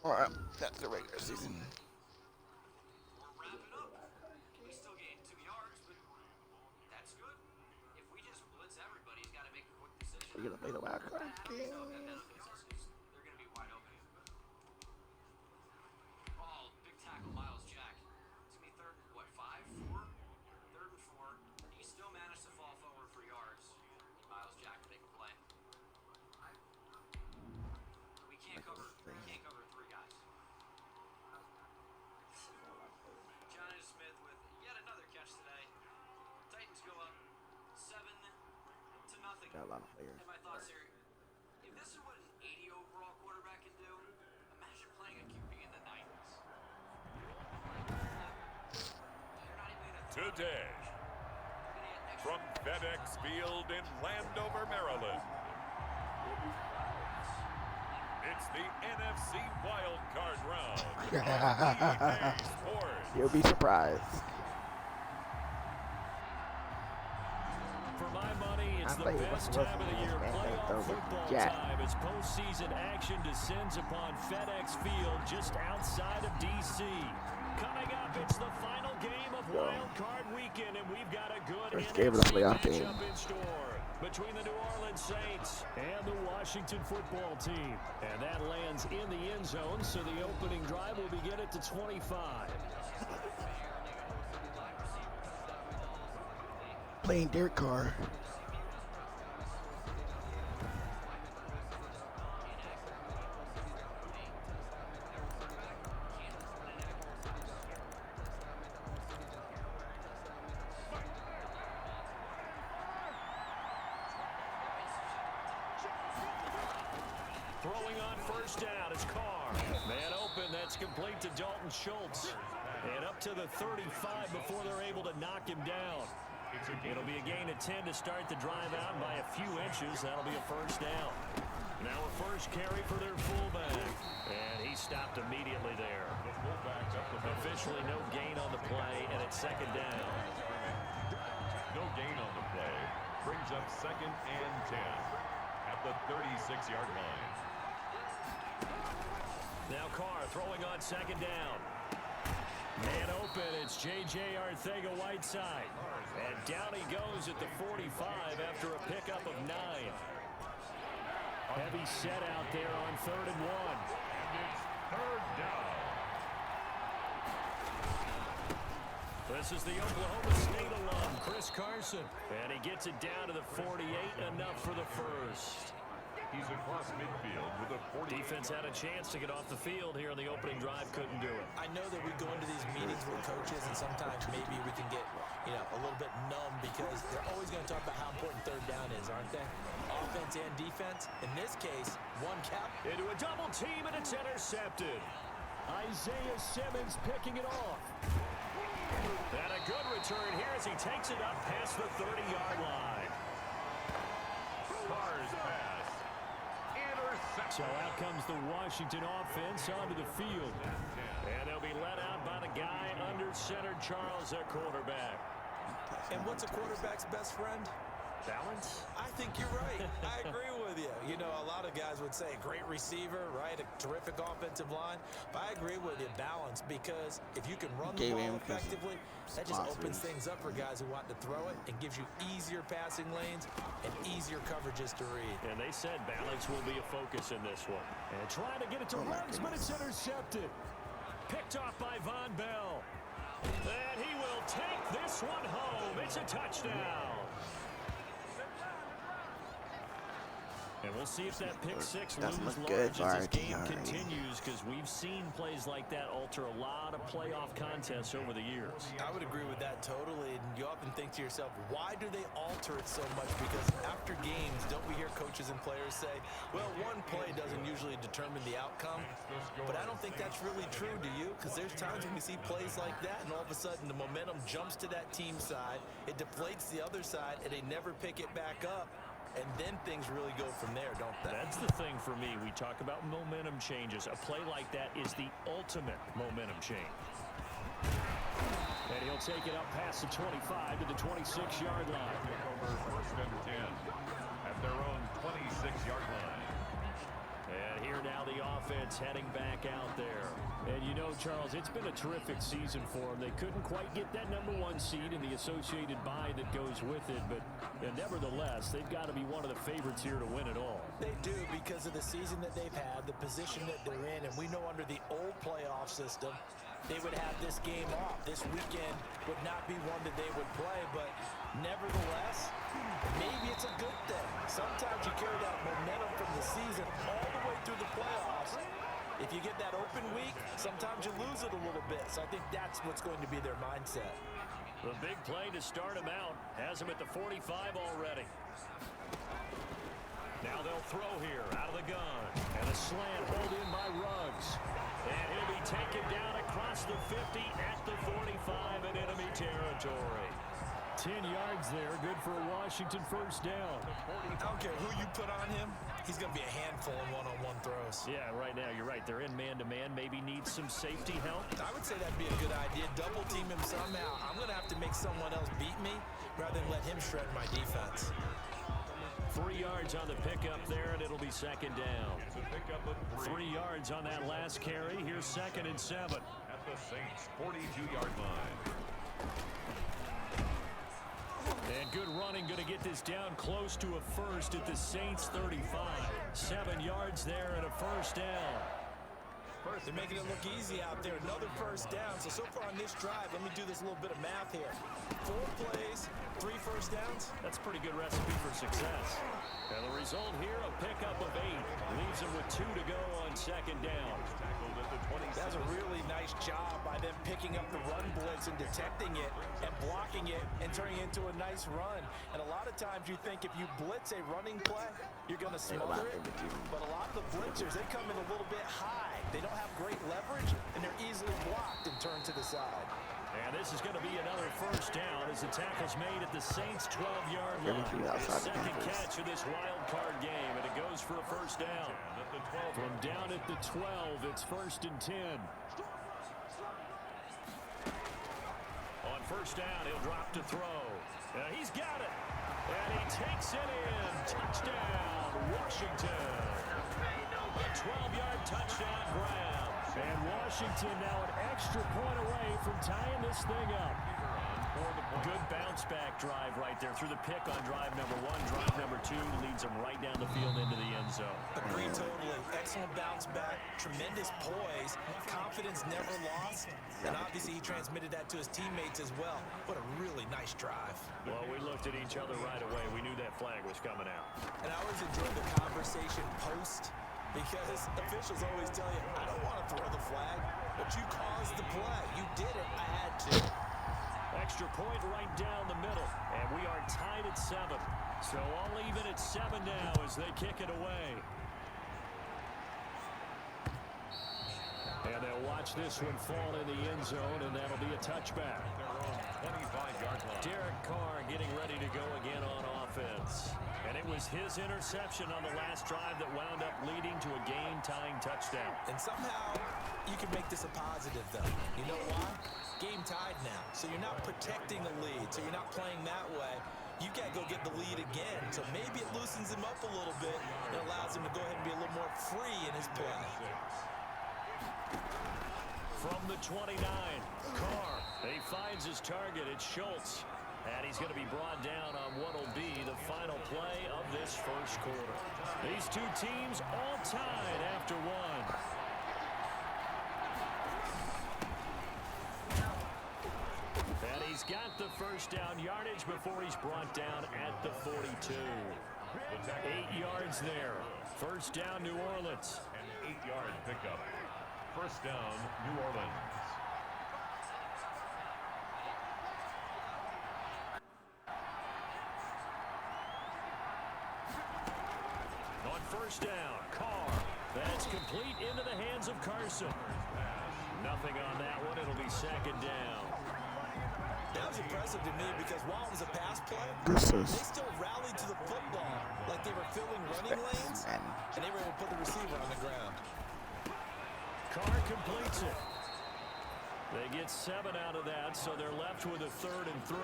All right, that's the regular season. We're gonna play the wild card game. Got a lot of players. Today, from FedEx Field in Landover, Maryland, it's the NFC Wildcard round on EA Sports. You'll be surprised. For my money, it's the best time of the year. Playoff football time as postseason action descends upon FedEx Field just outside of D.C. Coming up, it's the final game of Wild Card Weekend, and we've got a good First game of the playoff game matchup in store between the New Orleans Saints and the Washington football team. And that lands in the end zone, so the opening drive will begin at the 25. Playing Derek Carr. Throwing on first down, it's Carr. Man open, that's complete to Dalton Schultz. And up to the 35 before they're able to knock him down. It'll be a gain of 10 to start the drive out by a few inches. That'll be a first down. Now a first carry for their fullback. And he stopped immediately there. Officially no gain on the play, and it's second down. No gain on the play. Brings up 2nd and 10 at the 36-yard line. Now Carr throwing on second down. Man open, it's J.J. Arcega-Whiteside. And down he goes at the 45 after a pickup of 9. Heavy set out there on 3rd and 1. And it's 3rd down. This is the Oklahoma State alum, Chris Carson. And he gets it down to the 48, enough for the first. He's across midfield with a 40. Defense had a chance to get off the field here on the opening drive, couldn't do it. I know that we go into these meetings with coaches, and sometimes maybe we can get, a little bit numb because they're always going to talk about how important 3rd down is, aren't they? Offense and defense. In this case, one cap. Into a double team, and it's intercepted. Isaiah Simmons picking it off. And a good return here as he takes it up past the 30-yard line. Carr's pass. So out comes the Washington offense onto the field. And they'll be let out by the guy under center, Charles, their quarterback. And what's a quarterback's best friend? Balance? I think you're right. I agree with you. A lot of guys would say great receiver, right? A terrific offensive line. But I agree with you, balance, because if you can run the ball effectively, that just opens things up for guys who want to throw it and gives you easier passing lanes and easier coverages to read. And they said balance will be a focus in this one. And trying to get it to Ruggs, but it's intercepted. Picked off by Von Bell. And he will take this one home. It's a touchdown. And we'll see if that pick six looms large as this game continues, because we've seen plays like that alter a lot of playoff contests over the years. I would agree with that totally. And you often think to yourself, why do they alter it so much? Because after games, don't we hear coaches and players say, well, one play doesn't usually determine the outcome. But I don't think that's really true, do you? Because there's times when we see plays like that, and all of a sudden the momentum jumps to that team side. It deflates the other side, and they never pick it back up. And then things really go from there, don't they? That's the thing for me. We talk about momentum changes. A play like that is the ultimate momentum change. And he'll take it up past the 25 to the 26-yard line. Over 1st and 10 at their own 26-yard line. And here now the offense heading back out there. And you know, Charles, it's been a terrific season for them. They couldn't quite get that #1 seed and the associated bye that goes with it, but nevertheless, they've got to be one of the favorites here to win it all. They do, because of the season that they've had, the position that they're in, and we know under the old playoff system, they would have this game off. This weekend would not be one that they would play, but nevertheless, maybe it's a good thing. Sometimes you carry that momentum from the season all the way through the playoffs. If you get that open week, sometimes you lose it a little bit. So I think that's what's going to be their mindset. The big play to start him out has him at the 45 already. Now they'll throw here out of the gun. And a slant hold in by Ruggs. And he'll be taken down across the 50 at the 45 in enemy territory. 10 yards there, good for a Washington first down. I don't care who you put on him, he's going to be a handful in one-on-one throws. Yeah, right now, you're right. They're in man-to-man, maybe needs some safety help. I would say that'd be a good idea. Double team him somehow. I'm going to have to make someone else beat me rather than let him shred my defense. 3 yards on the pickup there, and it'll be second down. 3 yards on that last carry. Here's 2nd and 7. At the Saints' 42-yard line. And good running, going to get this down close to a first at the Saints' 35. 7 yards there and a first down. They're making it look easy out there. Another first down. So far on this drive, let me do this little bit of math here. 4 plays, 3 first downs. That's a pretty good recipe for success. And the result here, a pickup of 8. Leaves them with 2 to go on second down. That's a really nice job by them picking up the run blitz and detecting it and blocking it and turning it into a nice run. And a lot of times you think if you blitz a running play, you're going to smother it. But a lot of the blitzers, they come in a little bit high. They don't have great leverage, and they're easily blocked and turned to the side. And this is going to be another first down as the tackle's made at the Saints' 12-yard line. Second catch of this wild card game, and it goes for a first down. From down at the 12, it's 1st and 10. On first down, he'll drop to throw. He's got it. And he takes it in. Touchdown, Washington. A 12-yard touchdown grab. And Washington now an extra point away from tying this thing up. Good bounce-back drive right there through the pick on drive number 1. Drive number 2 leads them right down the field into the end zone. Agree totally. Excellent bounce-back. Tremendous poise. Confidence never lost. And obviously he transmitted that to his teammates as well. What a really nice drive. Well, we looked at each other right away. We knew that flag was coming out. And I always enjoy the conversation post, because officials always tell you, I don't want to throw the flag, but you caused the play. You did it. I had to. Extra point right down the middle. And we are tied at 7. So all even at 7 now as they kick it away. And they'll watch this one fall in the end zone, and that'll be a touchback. Derek Carr getting ready to go again on offense. And it was his interception on the last drive that wound up leading to a game-tying touchdown. And somehow you can make this a positive, though. You know why? Game tied now. So you're not protecting a lead. So you're not playing that way. You got to go get the lead again. So maybe it loosens him up a little bit and allows him to go ahead and be a little more free in his play. From the 29, Carr. He finds his target. It's Schultz. And he's going to be brought down on what will be the final play of this first quarter. These two teams all tied after 1. And he's got the first down yardage before he's brought down at the 42. 8 yards there. First down, New Orleans. An 8-yard pickup. First down, New Orleans. On first down, Carr. That's complete into the hands of Carson. Nothing on that one. It'll be second down. That was impressive to me because while it was a pass play, they still rallied to the football like they were filling running lanes, and they were able to put the receiver on the ground. Carr completes it. They get 7 out of that, so they're left with a 3rd and 3.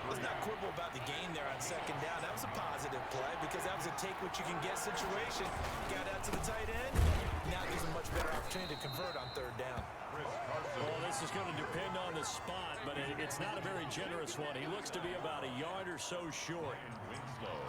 Let's not quibble about the gain there on second down. That was a positive play because that was a take-what-you-can-get situation. Got out to the tight end, opportunity to convert on third down. Well, this is going to depend on the spot, but it's not a very generous one. He looks to be about a yard or so short.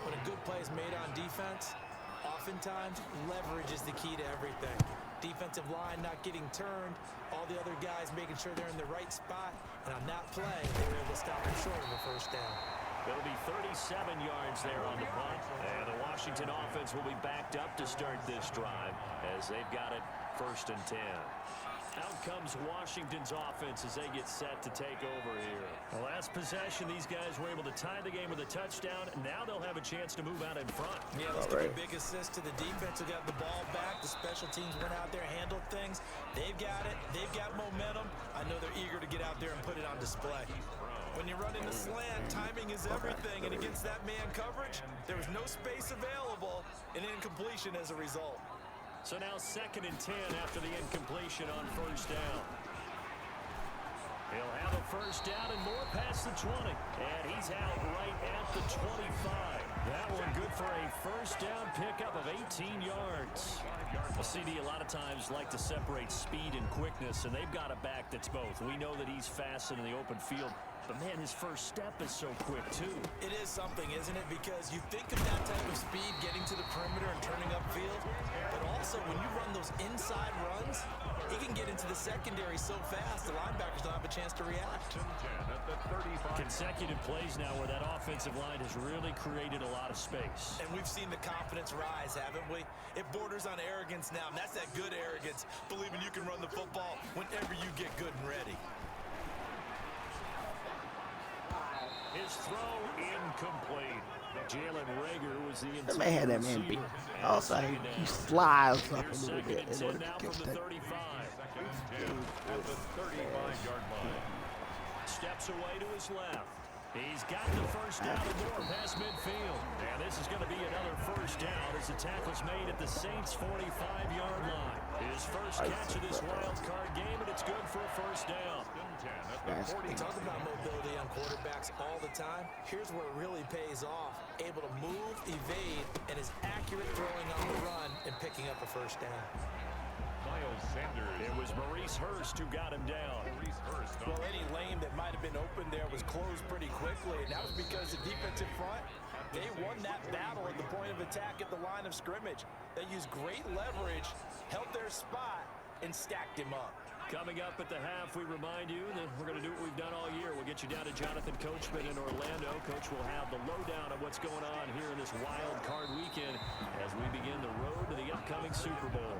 When a good play is made on defense, oftentimes leverage is the key to everything. Defensive line not getting turned, all the other guys making sure they're in the right spot, and on that play, they were able to stop him short of a first down. It'll be 37 yards there on the punt, and the Washington offense will be backed up to start this drive as they've got it 1st and 10. Out comes Washington's offense as they get set to take over here. The last possession, these guys were able to tie the game with a touchdown. Now they'll have a chance to move out in front. Yeah, let's give a big assist to the defense who got the ball back. The special teams went out there, handled things. They've got it. They've got momentum. I know they're eager to get out there and put it on display. When you run into slant, timing is everything, and against that man coverage, there was no space available, and incompletion as a result. So now 2nd and 10 after the incompletion on 1st down. He'll have a 1st down and more past the 20. And he's out right at the 25. That one good for a 1st down pickup of 18 yards. A CD a lot of times like to separate speed and quickness, and they've got a back that's both. We know that he's fast in the open field, but man, his first step is so quick too. It is something, isn't it? Because you think of that type of speed getting to the perimeter and turning upfield, but also when you run those inside runs, he can get into the secondary so fast the linebackers don't have a chance to react. Consecutive plays now where that offensive line has really created a lot of space. And we've seen the confidence rise, haven't we? It borders on arrogance now, and that's that good arrogance, believing you can run the football whenever you get good and ready. His throw incomplete. Jalen Reagor was the That man had that man beat. Also, he slides up a little bit in order to catch that. 35. At the 35-yard line. Steps away to his left. He's got the 1st down and more past midfield. And this is going to be another 1st down as the tackle's made at the Saints' 45-yard line. His first catch of this wild card game, and it's good for a 1st down. We talk about mobility on quarterbacks all the time. Here's where it really pays off. Able to move, evade, and is accurate throwing on the run and picking up a 1st down. Miles Sanders. It was Maurice Hurst who got him down. Well, any lane that might have been open there was closed pretty quickly, and that was because the defensive front, they won that battle at the point of attack at the line of scrimmage. They used great leverage, held their spot, and stacked him up. Coming up at the half, we remind you that we're going to do what we've done all year. We'll get you down to Jonathan Coachman in Orlando. Coach will have the lowdown of what's going on here in this wild card weekend as we begin the road to the upcoming Super Bowl.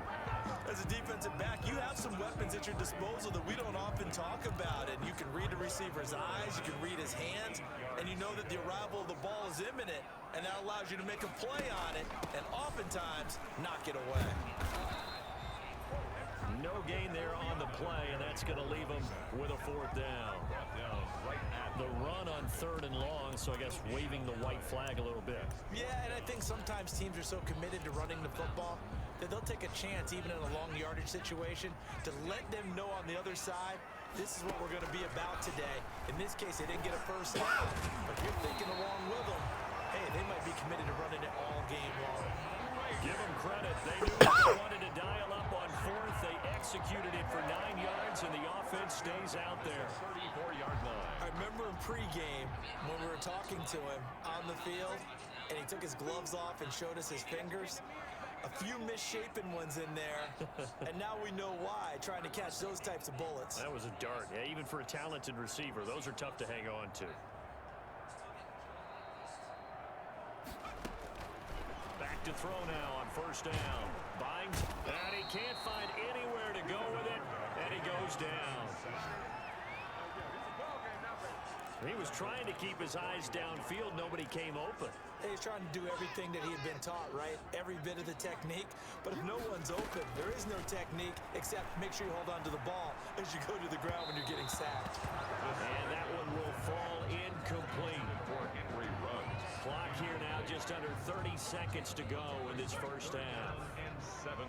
As a defensive back, you have some weapons at your disposal that we don't often talk about. And you can read the receiver's eyes, you can read his hands, and you know that the arrival of the ball is imminent, and that allows you to make a play on it and oftentimes knock it away. No gain there on the play, and that's going to leave him with a 4th down. The run on 3rd and long, so I guess waving the white flag a little bit. Yeah, and I think sometimes teams are so committed to running the football that they'll take a chance, even in a long yardage situation, to let them know on the other side, this is what we're going to be about today. In this case, they didn't get a 1st down, but if you're thinking along with them, hey, they might be committed to running it all game long. Give them credit. They knew they wanted to dial up on 4th. They executed it for 9 yards, and the offense stays out there. 34-yard line. I remember in pregame when we were talking to him on the field, and he took his gloves off and showed us his fingers. A few misshapen ones in there, and now we know why, trying to catch those types of bullets. That was a dart. Yeah, even for a talented receiver, those are tough to hang on to. Back to throw now on 1st down. Binds, and he can't find anywhere to go with it, and he goes down. He was trying to keep his eyes downfield. Nobody came open. He's trying to do everything that he had been taught, right? Every bit of the technique. But if no one's open, there is no technique except make sure you hold on to the ball as you go to the ground when you're getting sacked. And that one will fall incomplete. Clock here now, just under 30 seconds to go in this 1st half. 17.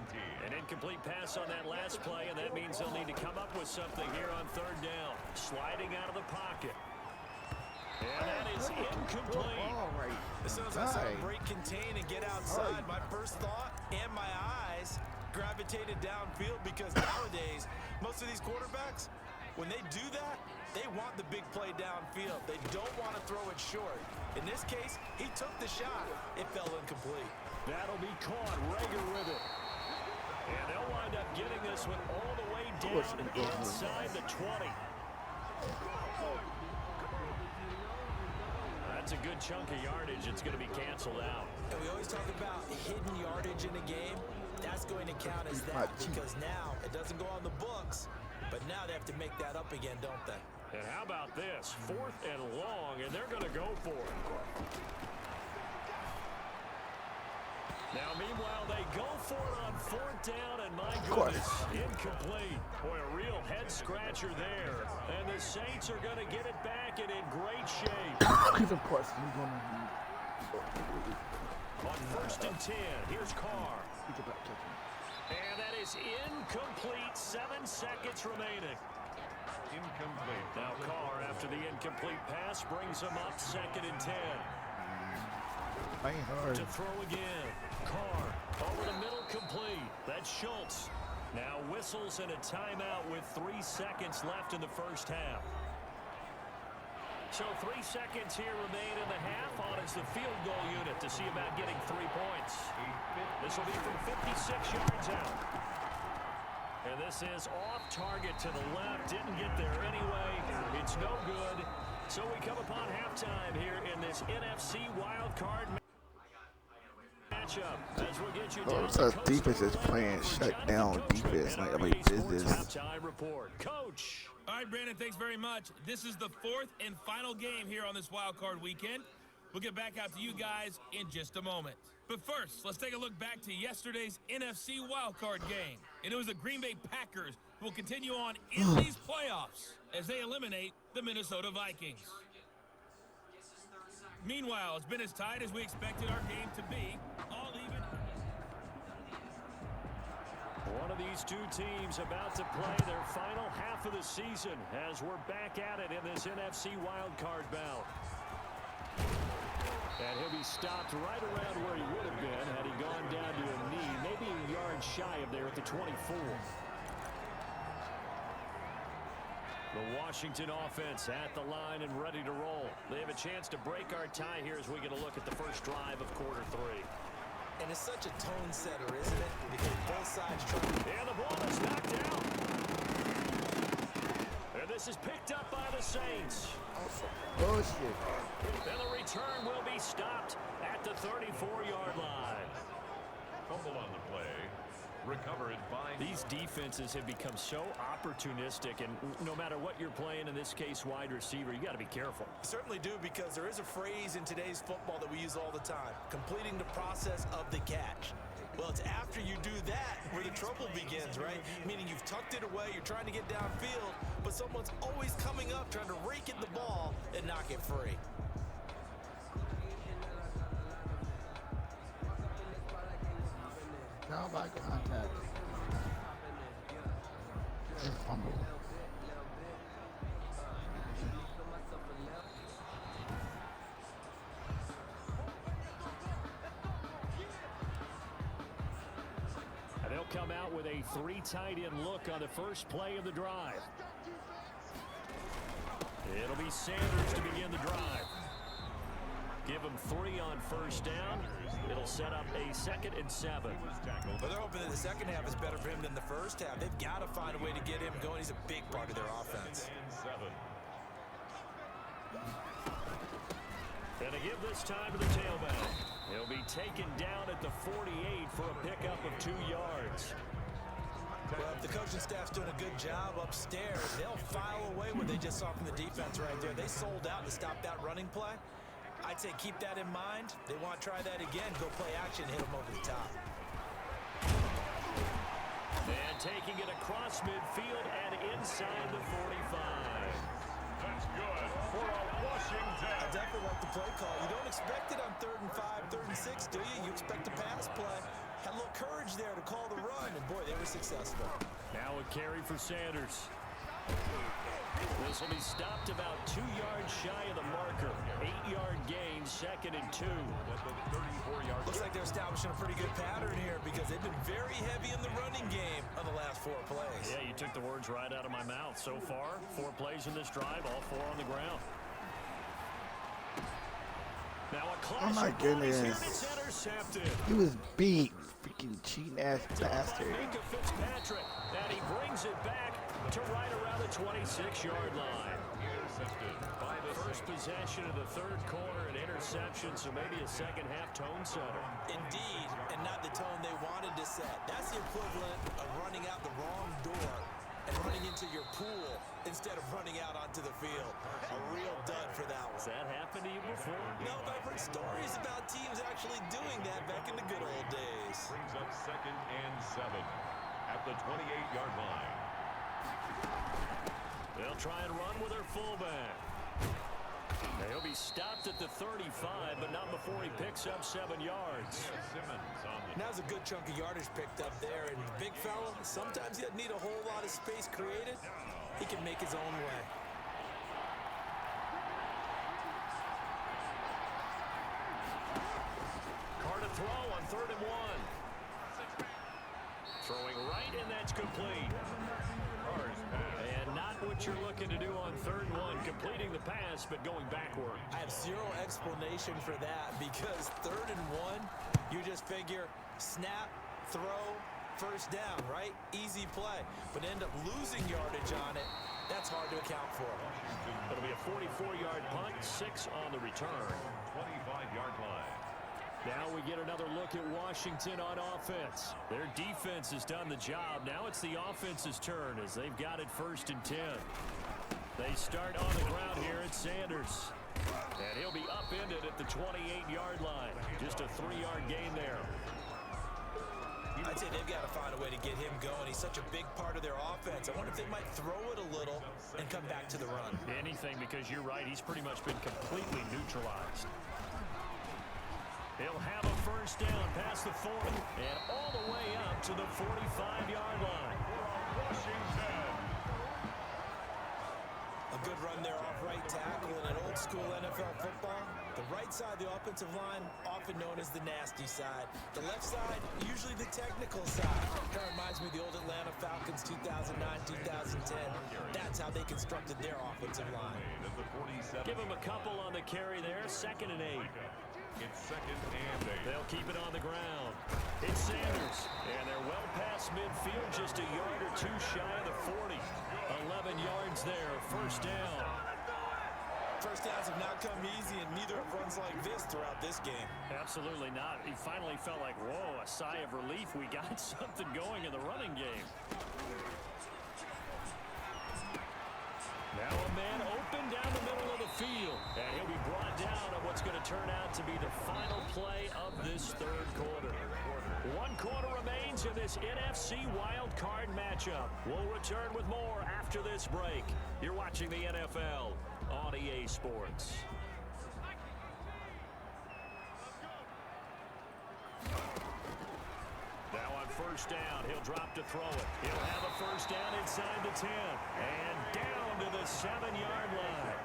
An incomplete pass on that last play, and that means they'll need to come up with something here on 3rd down. Sliding out of the pocket. And that is incomplete. As soon as I saw him break, contain, and get outside, my first thought and my eyes gravitated downfield because nowadays, most of these quarterbacks, when they do that, they want the big play downfield. They don't want to throw it short. In this case, he took the shot. It fell incomplete. That'll be caught. Rager with it. And they'll wind up getting this one all the way down inside the 20. That's a good chunk of yardage. It's going to be canceled out. And we always talk about hidden yardage in a game. That's going to count as that because now it doesn't go on the books, but now they have to make that up again, don't they? And how about this? 4th and long, and they're going to go for it. Now, meanwhile, they go for it on 4th down, and my goodness, incomplete. Boy, a real head-scratcher there. And the Saints are going to get it back and in great shape. Because, of course, he's going to be... On 1st and 10, here's Carr. And that is incomplete. 7 seconds remaining. Incomplete. Now Carr, after the incomplete pass, brings him up 2nd and 10. To throw again. Carr over the middle, complete. That's Schultz. Now whistles and a timeout with 3 seconds left in the first half. So 3 seconds here remain in the half. On is the field goal unit to see about getting 3 points. This will be from 56 yards out. And this is off target to the left. Didn't get there anyway. It's no good. So we come upon halftime here in this NFC Wildcard matchup. As we'll get you down the defense is playing shutdown defense. Like, I mean, business. Halftime report. Coach. All right, Brandon, thanks very much. This is the 4th and final game here on this Wild Card weekend. We'll get back out to you guys in just a moment. But first, let's take a look back to yesterday's NFC Wild Card game. And it was the Green Bay Packers who will continue on in these playoffs as they eliminate the Minnesota Vikings. Meanwhile, it's been as tight as we expected our game to be, all even. One of these two teams about to play their final half of the season as we're back at it in this NFC wildcard bout. And he'll be stopped right around where he would have been had he gone down to a knee, maybe a yard shy of there at the 24. The Washington offense at the line and ready to roll. They have a chance to break our tie here as we get a look at the first drive of quarter 3. And it's such a tone setter, isn't it? Because both sides try to... And the ball is knocked out. And this is picked up by the Saints. Bullshit. And the return will be stopped at the 34-yard line. Fumble on the play. Recovered by... These defenses have become so opportunistic, and no matter what you're playing, in this case wide receiver, you got to be careful. Certainly do, because there is a phrase in today's football that we use all the time, completing the process of the catch. Well, it's after you do that where the trouble begins, right? Meaning you've tucked it away, you're trying to get downfield, but someone's always coming up trying to rake at the ball and knock it free. Now by contact. And fumble. And they'll come out with a 3 tight end look on the first play of the drive. It'll be Sanders to begin the drive. Give him 3 on first down. It'll set up a 2nd and 7. But they're hoping that the second half is better for him than the first half. They've got to find a way to get him going. He's a big part of their offense. And to give this time to the tailback. He'll be taken down at the 48 for a pickup of 2 yards. Well, if the coaching staff's doing a good job upstairs, they'll file away what they just saw from the defense right there. They sold out to stop that running play. I'd say keep that in mind. They want to try that again. Go play action, hit them over the top. And taking it across midfield and inside the 45. That's good for a Washington. I definitely like the play call. You don't expect it on 3rd and 5, 3rd and 6, do you? You expect a pass play. Had a little courage there to call the run, and boy, they were successful. Now a carry for Sanders. This will be stopped about 2 yards shy of the marker. 8-yard gain, 2nd and 2. Looks like they're establishing a pretty good pattern here because they've been very heavy in the running game on the last 4 plays. Yeah, you took the words right out of my mouth. So far, 4 plays in this drive, all 4 on the ground. Now a clash Oh my of bodies here, goodness. and it's intercepted. He was beat. Freaking cheating ass bastard. Mika Fitzpatrick, and he brings it back to right around the 26-yard line. Intercepted by the First possession of the 3rd quarter, an interception, so maybe a second-half tone setter. Indeed, and not the tone they wanted to set. That's the equivalent of running out the wrong door and running into your pool instead of running out onto the field. A real dud for that one. Has that happened to you before? No, but I've heard stories about teams actually doing that back in the good old days. brings up 2nd and 7 at the 28-yard line. They'll try and run with their fullback. He'll be stopped at the 35, but not before he picks up 7 yards. Simmons on the Now's a good chunk of yardage picked up there, and the big fella, sometimes he doesn't need a whole lot of space created. He can make his own way. Carr to throw on 3rd and 1. Throwing right, and that's complete. And not what you're looking to do on 3rd and 1, completing the pass, but going backward. I have zero explanation for that because 3rd and 1, you just figure snap, throw, first down, right? Easy play. But end up losing yardage on it. That's hard to account for. It'll be a 44-yard punt, 6 on the return. 25-yard line. Now we get another look at Washington on offense. Their defense has done the job. Now it's the offense's turn as they've got it 1st and 10. They start on the ground here at Sanders. And he'll be upended at the 28-yard line. Just a 3-yard gain there. I'd say they've got to find a way to get him going. He's such a big part of their offense. I wonder if they might throw it a little and come back to the run. Anything, because you're right, he's pretty much been completely neutralized. He'll have a first down past the 40 and all the way up to the 45-yard line. Washington. A good run there off right tackle in an old school NFL football. The right side of the offensive line, often known as the nasty side. The left side, usually the technical side. Kind of reminds me of the old Atlanta Falcons 2009-2010. That's how they constructed their offensive line. At the 47. Give him a couple on the carry there, 2nd and 8. It's 2nd and 8. They'll keep it on the ground. It's Sanders, and they're well past midfield, just a yard or 2 shy of the 40. 11 yards there, first down. First downs have not come easy, and neither have runs like this throughout this game. Absolutely not. He finally felt like, whoa, a sigh of relief. We got something going in the running game. Now a man open down the middle of the field, and he'll be brought down on what's going to turn out to be the final play of this 3rd quarter. 1 quarter remains in this NFC Wildcard matchup. We'll return with more after this break. You're watching the NFL on EA Sports. Now on first down, he'll drop to throw it. He'll have a first down inside the 10 and down to the 7-yard line.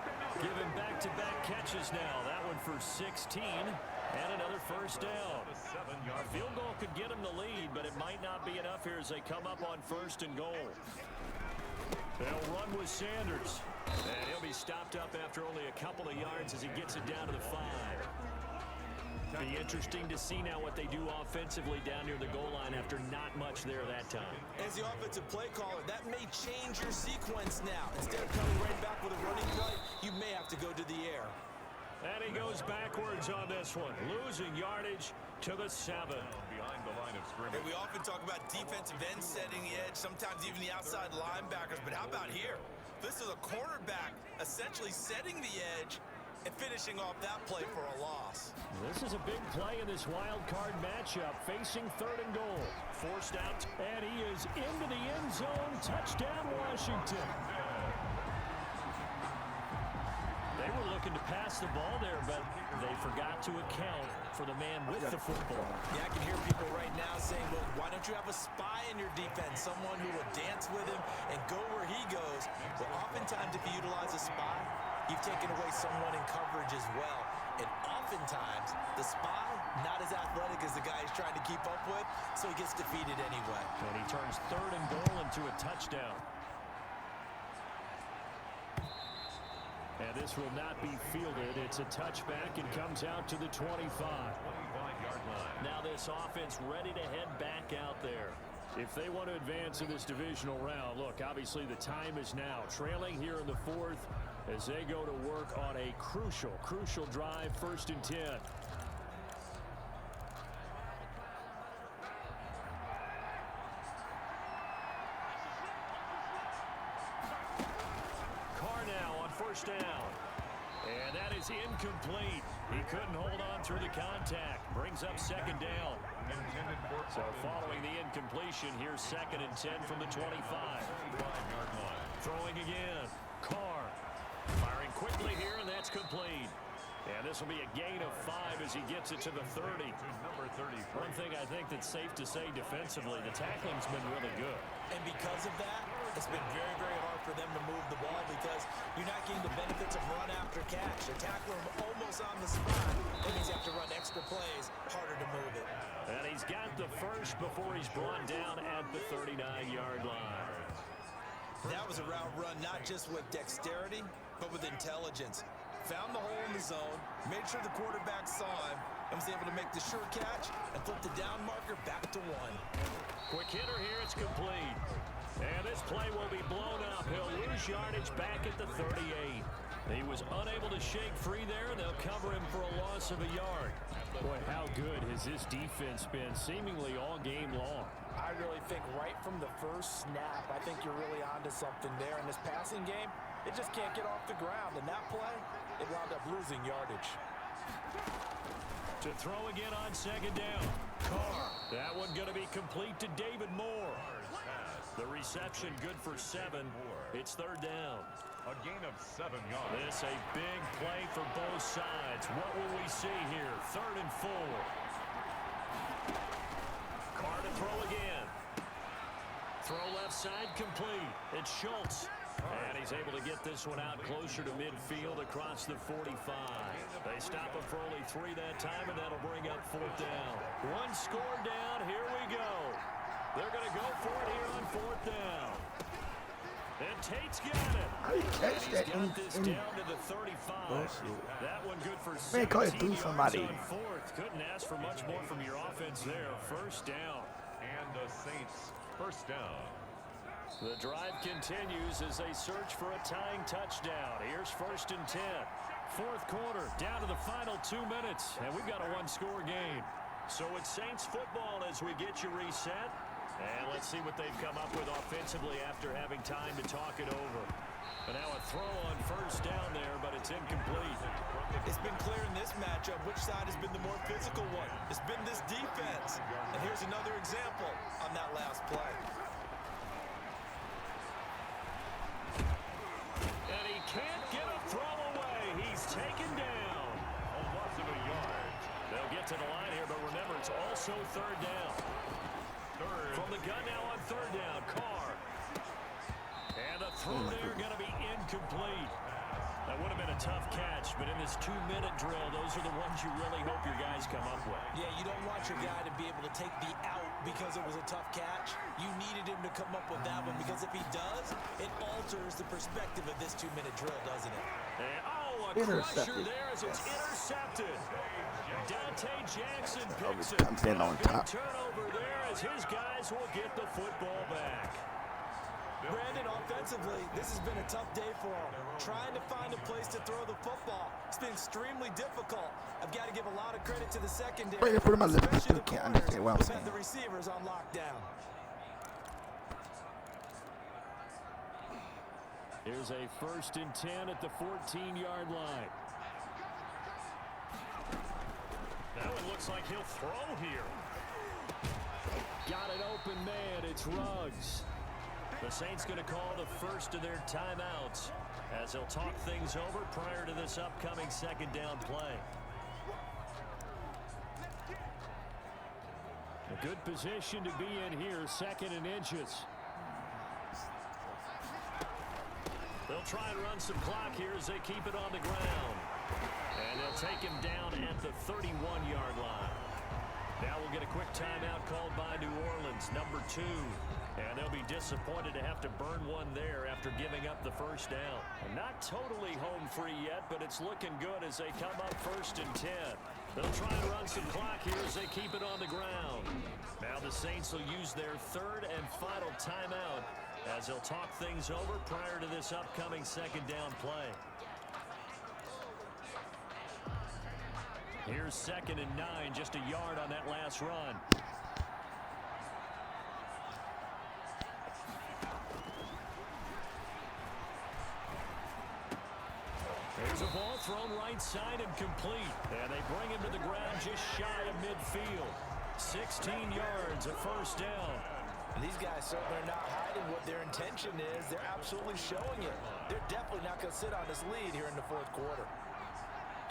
Giving back-to-back catches now. That one for 16 and another first down. A field goal could get him the lead, but it might not be enough here as they come up on 1st and goal. They'll run with Sanders, and he'll be stopped up after only a couple of yards as he gets it down to the 5. Be interesting to see now what they do offensively down near the goal line after not much there that time. As the offensive play caller, that may change your sequence now. Instead of coming right back with a running play, you may have to go to the air. And he goes backwards on this one, losing yardage to the 7. Behind the line of scrimmage. And we often talk about defensive ends setting the edge, sometimes even the outside linebackers. But how about here? This is a cornerback essentially setting the edge and finishing off that play for a loss. This is a big play in this wild card matchup, facing 3rd and goal. Forced out, and he is into the end zone. Touchdown, Washington. They were looking looking to pass the ball there, but they forgot to account for the man with the football. Yeah, I can hear people right now saying, well, why don't you have a spy in your defense, someone who will dance with him and go where he goes? Well, oftentimes if you utilize a spy, you've taken away someone in coverage as well. And oftentimes, the spy, not as athletic as the guy he's trying to keep up with, so he gets defeated anyway. And he turns 3rd and goal into a touchdown. And this will not be fielded. It's a touchback and comes out to the 25. 25-yard line. Now this offense ready to head back out there. If they want to advance in this divisional round, look, obviously the time is now. Trailing here in the 4th as they go to work on a crucial drive, 1st and 10. Carr now on 1st down. And that is incomplete. He couldn't hold on through the contact. Brings up 2nd down. So following the incompletion, here's 2nd and 10 from the 25. 25-yard line. Throwing again. Carr firing quickly here, and that's complete. And this will be a gain of 5 as he gets it to the 30. Number 33. One thing I think that's safe to say defensively, the tackling's been really good. And because of that, it's been very, very hard for them to move the ball because you're not getting the benefits of run after catch. They're tackling him almost on the spot. That means you have to run extra plays, harder to move it. And he's got the first before he's brought down at the 39-yard line. That was a route run not just with dexterity, but with intelligence. Found the hole in the zone, made sure the quarterback saw him, and was able to make the sure catch and flip the down marker back to 1. Quick hitter here, it's complete. And this play will be blown up. He'll lose yardage back at the 38. He was unable to shake free there, and they'll cover him for a loss of a yard. Boy, how good has this defense been seemingly all game long? I really think right from the first snap, I think you're really onto something there. In this passing game, it just can't get off the ground. And that play, it wound up losing yardage. To throw again on 2nd down. Carr. That one going to be complete to David Moore. The reception good for 7. It's 3rd down. A gain of 7 yards. This a big play for both sides. What will we see here? 3rd and 4. Carr to throw again. Throw left side complete. It's Schultz. And he's able to get this one out closer to midfield across the 45. They stop him for only 3 that time, and that'll bring up 4th down. 1 score down. Here we go. They're going to go for it here on 4th down. And Tate's got it. How do you catch that? Got this down to the 35. That one good for 17 Man, go ahead, do yards somebody. on 4th. Couldn't ask for much more from your offense there. 1st down. And the Saints 1st down. The drive continues as they search for a tying touchdown. Here's 1st and 10. 4th quarter, down to the final 2 minutes, and we've got a 1-score game. So it's Saints football as we get you reset. And let's see what they've come up with offensively after having time to talk it over. And now a throw on 1st down there, but it's incomplete. It's been clear in this matchup which side has been the more physical one. It's been this defense. And here's another example on that last play. And he can't get a throw away. He's taken down. A loss of a yard. They'll get to the line here, but remember, it's also 3rd down. From the gun now on 3rd down, Carr. And the throw there going to be incomplete. That would have been a tough catch, but in this 2-minute drill, those are the ones you really hope your guys come up with. Yeah, you don't want your guy to be able to take the out because it was a tough catch. You needed him to come up with that one because if he does, it alters the perspective of this 2-minute drill, doesn't it? And, a crusher there as it's intercepted. Dante Jackson picks it. Comes in on top. Big turnover there as his guys will get the football back. Brandon, offensively, this has been a tough day for him. Trying to find a place to throw the football. It's been extremely difficult. I've got to give a lot of credit to the secondary. Wait, put him on the lip. I especially still the can't corners understand what I'm who have saying. the receivers on lockdown. Here's a 1st and 10 at the 14-yard line. That one looks like he'll throw here. Got an open man. It's Ruggs. The Saints going to call the first of their timeouts as they'll talk things over prior to this upcoming second down play. A good position to be in here, 2nd and inches. They'll try and run some clock here as they keep it on the ground. And they'll take him down at the 31-yard line. Now we'll get a quick timeout called by New Orleans, number 2. And they'll be disappointed to have to burn one there after giving up the first down. Not totally home free yet, but it's looking good as they come up 1st and 10. They'll try and run some clock here as they keep it on the ground. Now the Saints will use their 3rd and final timeout as they'll talk things over prior to this upcoming second down play. Here's 2nd and 9, just a yard on that last run. There's a ball thrown right side and complete. And they bring him to the ground just shy of midfield. 16 yards, a first down. And these guys certainly are not hiding what their intention is. They're absolutely showing it. They're definitely not going to sit on this lead here in the 4th quarter.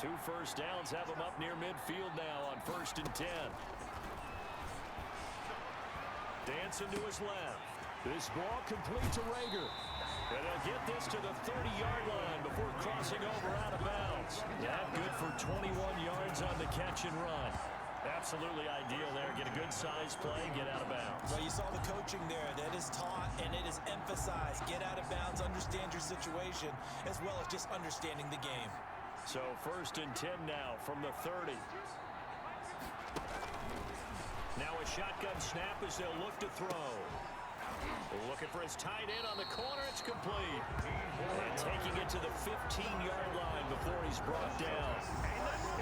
2 first downs have them up near midfield now on 1st and 10. Dancing to his left. This ball complete to Rager. And they'll get this to the 30-yard line before crossing over out of bounds. Yeah, good for 21 yards on the catch and run. Absolutely ideal there. Get a good size play, get out of bounds. Well, you saw the coaching there. That is taught and it is emphasized. Get out of bounds, understand your situation, as well as just understanding the game. So 1st and 10 now from the 30. Now a shotgun snap as they'll look to throw. Looking for his tight end on the corner. It's complete. And taking it to the 15-yard line before he's brought down.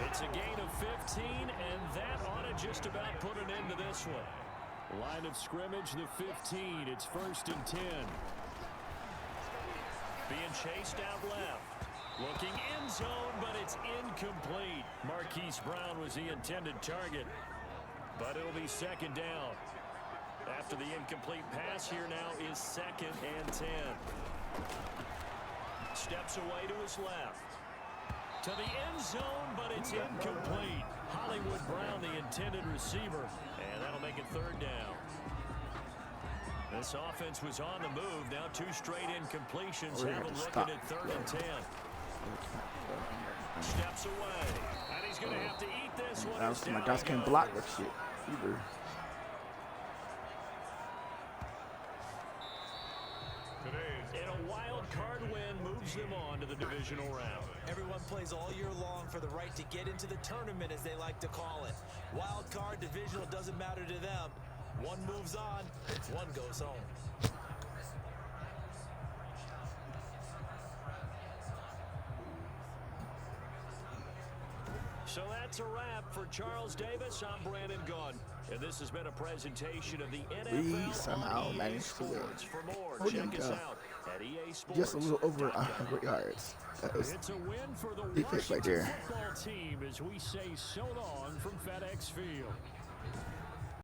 It's a gain of 15, and that ought to just about put an end to this one. Line of scrimmage, the 15. It's 1st and 10. Being chased out left. Looking end zone, but it's incomplete. Marquise Brown was the intended target, but it'll be 2nd down. After the incomplete pass, here now is 2nd and 10. Steps away to his left. To the end zone, but it's incomplete. Hollywood Brown, the intended receiver, and that'll make it 3rd down. This offense was on the move. Now 2 straight incompletions. Have them looking at 3rd and 10. Steps away, and he's going to have to eat this one. My guys can't block that shit either. And a wild card win moves them on to the divisional round. Everyone plays all year long for the right to get into the tournament, as they like to call it. Wild card, divisional, doesn't matter to them. One moves on, one goes home. So that's a wrap for Charles Davis. I'm Brandon Gunn, and this has been a presentation of the NFL somehow on EA managed to Sports. For more, Oh, check yeah, us out at EA Sports. Just a little over 100 yards. That was It's a win for the defense Washington right there. football team as we say so long from FedEx Field.